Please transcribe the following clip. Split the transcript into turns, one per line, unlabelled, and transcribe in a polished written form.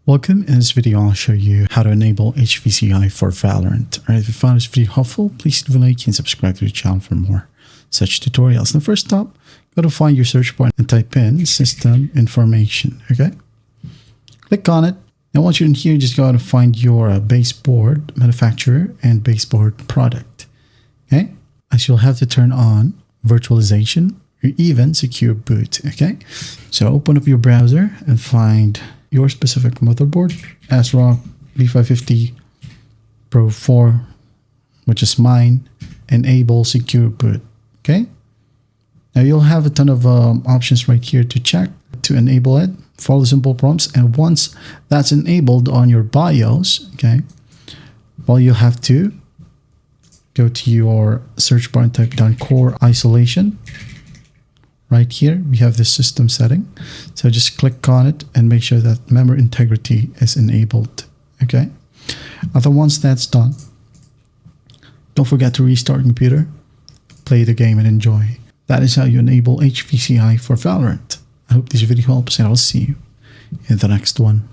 Welcome. In this video, I'll show you how to enable HVCI for Valorant. Alright, if you found this video helpful, please leave a like and subscribe to the channel for more such tutorials. Now, first up, go to find your search bar and type in system information. Okay, click on it. Now, once you're in here, just go to find your baseboard manufacturer and baseboard product. Okay, as you'll have to turn on virtualization or even secure boot. Okay, so open up your browser and find your specific motherboard, ASRock B550 Pro 4, which is mine. Enable secure boot. Okay, now you'll have a ton of options right here to check to enable it. Follow simple prompts, and once that's enabled on your BIOS, okay, well, you'll have to go to your search bar and type down core isolation. Right here, we have the system setting. So just click on it and make sure that memory integrity is enabled. Okay. After once that's done, don't forget to restart your computer, play the game and enjoy. That is how you enable HVCI for Valorant. I hope this video helps and I'll see you in the next one.